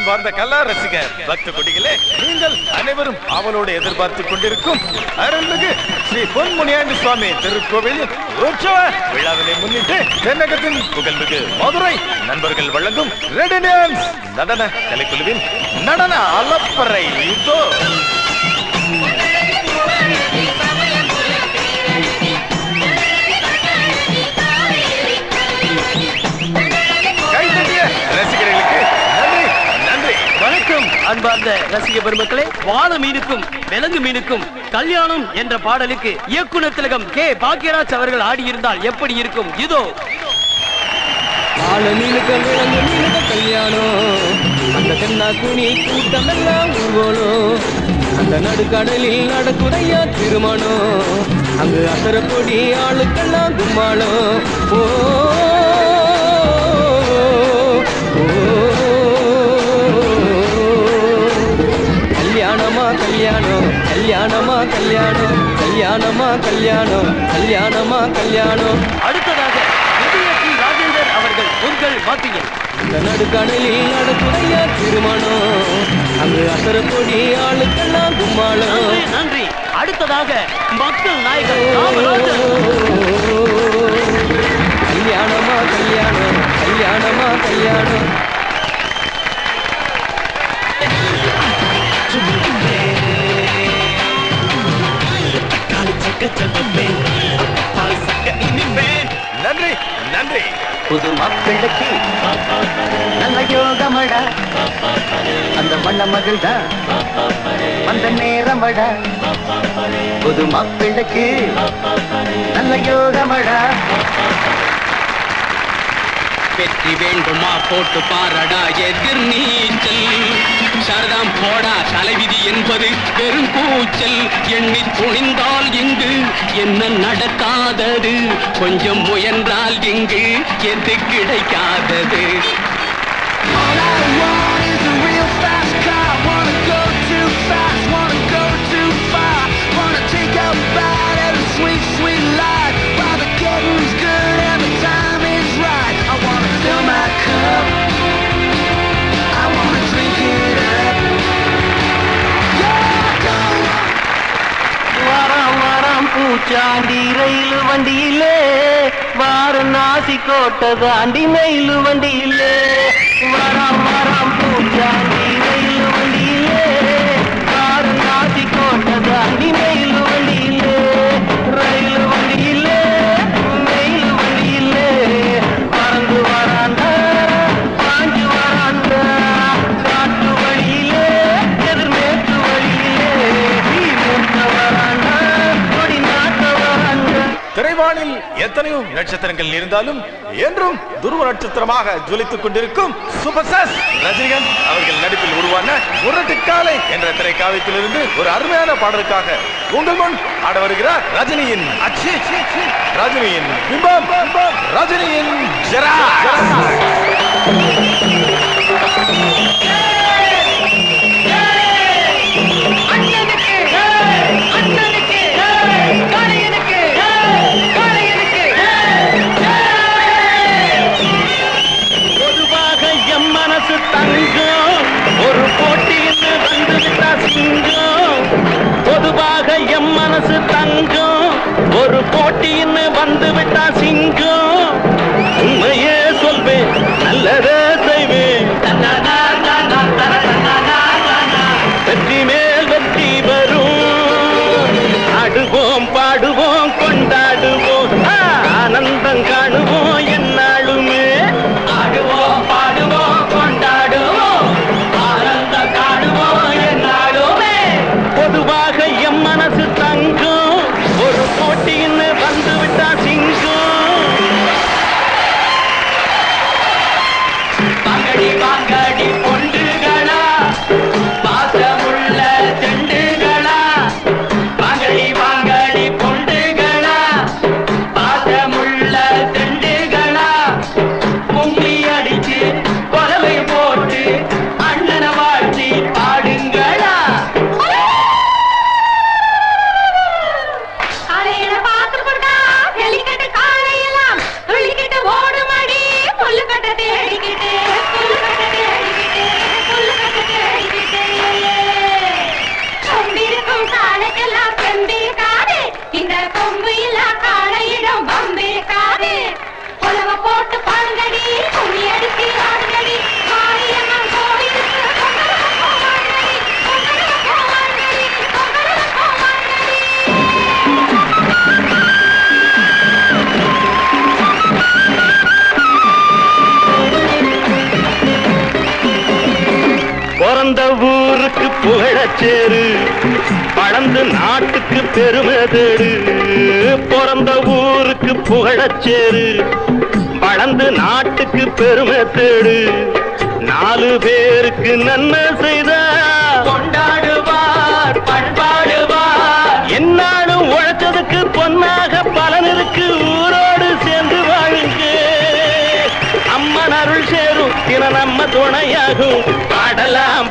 அன்பார்ந்த கலா ரசிக பக்த கொடிகளே, நீங்கள் அனைவரும் ஆவலோடு எதிர்பார்த்துக் கொண்டிருக்கும் அருள்மிகு ஸ்ரீ பொன்முனியாண்டி சுவாமி திருக்கோவிலில் உற்சவ விழாவினை முன்னிட்டு தென்னகத்தின் புகழ்மிகு மதுரை நண்பர்கள் வழங்கும் ரெடி டான்ஸ் நடன கலைக்குழுவின் நடன அலப்பறை இதோ. ரசிகர்களுக்கு நன்றி நன்றி வணக்கம். அன்பார்ந்த ரசிக பெருமக்களே, வாழ மீனுக்கும் விலங்கு மீனுக்கும் கல்யாணம் என்ற பாடலுக்கு இயக்குனர் திலகம் கே பாக்யராஜ் அவர்கள் ஆடியிருந்தால் எப்படி இருக்கும்? இதோ. வாழ மீனுக்கும் விலங்கு மீனுக்கும் கல்யாணம், அந்த தென்னா குனி கூட்டம் எல்லாம் ஊர்வலம், அந்த நடுக்கடலில் நடக்குதையா திருமணம், அங்கு அசரப்பொடி ஆளுக்கெல்லாம் கும்மாளம். ஓ கல்யாணமா கல்யாணம், கல்யாணமா கல்யாணம், கல்யாணமா கல்யாணம், கல்யாணமா கல்யாணம். அடுத்ததாக ராஜேந்தர் அவர்கள் உங்கள் மத்தியில் இந்த நடுக்கடலில் நடக்குதையா திருமணம், அங்கு அசரப்பொடி ஆளுக்கெல்லாம் கும்மாளம். நன்றி. அடுத்ததாக மக்கள் நாயகர் காமராஜர். கல்யாணமா கல்யாணம், கல்யாணமா கல்யாணம். நன்றி நன்றி. புது மாப்பிள்ளைக்கு நல்ல யோகமடா, அந்த வண்ண மகள் தான் அந்த நேரமடா. புது மாப்பிள்ளைக்கு நல்ல யோகமடா. வெற்றி வேண்டுமா போட்டு பாரடா எதிர் நீச்சல், சரதாம் போடா தலைவிதி என்பது பெரும் கூச்சல். எண்ணி துணிந்தால் இங்கு என்ன நடக்காதது, கொஞ்சம் முயன்றால் இங்கு எது கிடைக்காதது. பூச்சாண்டி ரயில் வண்டியிலே வாரணாசி கோட்டை தாண்டி மயில் வண்டியிலே, வராம் வராம் பூச்சாண்டி ரயில் வண்டியிலே வாரணாசி கோட்டை தாண்டி மயில் வண்டியிலே, ரயில் வண்டியிலே மயில் வண்டியிலே பறந்து வராண்ட பாஞ்சு வராண்ட, காட்டு வழியிலே எதிர்மேற்கு வழியிலே நீ மூத்த வராண்ட. திரைவானில் எத்தனையோ நட்சத்திரங்கள் இருந்தாலும் என்றும் துருவ நட்சத்திரமாக ஜொலித்துக் கொண்டிருக்கும் சூப்பர் ஸ்டார் ரஜினிகாந்த் அவர்கள் நடிப்பில் உருவான முரட்டுக்காலை என்ற திரைக்காவியத்திலிருந்து ஒரு அருமையான பாடலுக்காக உங்கள் முன் ஆட வருகிறார் ரஜினியின் அச்சி, ரஜினியின் பிம்பம், ரஜினியின் ஜரா. ஒரு போட்டியில் வந்து விட்டா சிங்கம், பொதுவாக எம் மனசு தங்கம், ஒரு போட்டியில் வந்து விட்டா சிங்கம், உண்மையே சொல்வேன் நல்லதே செய்வேன், வெற்றி மேல் வெற்றி வரும், ஆடுவோம் பாடுவோம் கொண்டாடுவோம், ஆனந்தம் காணுவோம் என்னாலுமே, ஆடுவோம் பாடுவோம் கொண்டாடுவோம், ஆனந்தம் காணுவோம் என்னாலுமே. பொதுவாக எம் மனசு தங்கம், ஒரு போட்டின்னு வந்து விட்டா சிங்கம், பிறந்த ஊருக்கு புகழச்சேரு வளர்ந்து நாட்டுக்கு பெருமை தேடு பிறந்த ஊருக்கு புகழச்சேரு வளர்ந்து நாட்டுக்கு பெருமை தேடு 4 பேருக்கு நன்மை செய்த கொண்டாடுவார் பண்பாடுவார் என்னாலும் உழைச்சதுக்கு பொன்னாக பலன் இருக்கு ஊரோடு சேர்ந்து வாழுங்க அம்மன் அருள் சேரும் தின நம்ம துணையாகும் பாடலாம்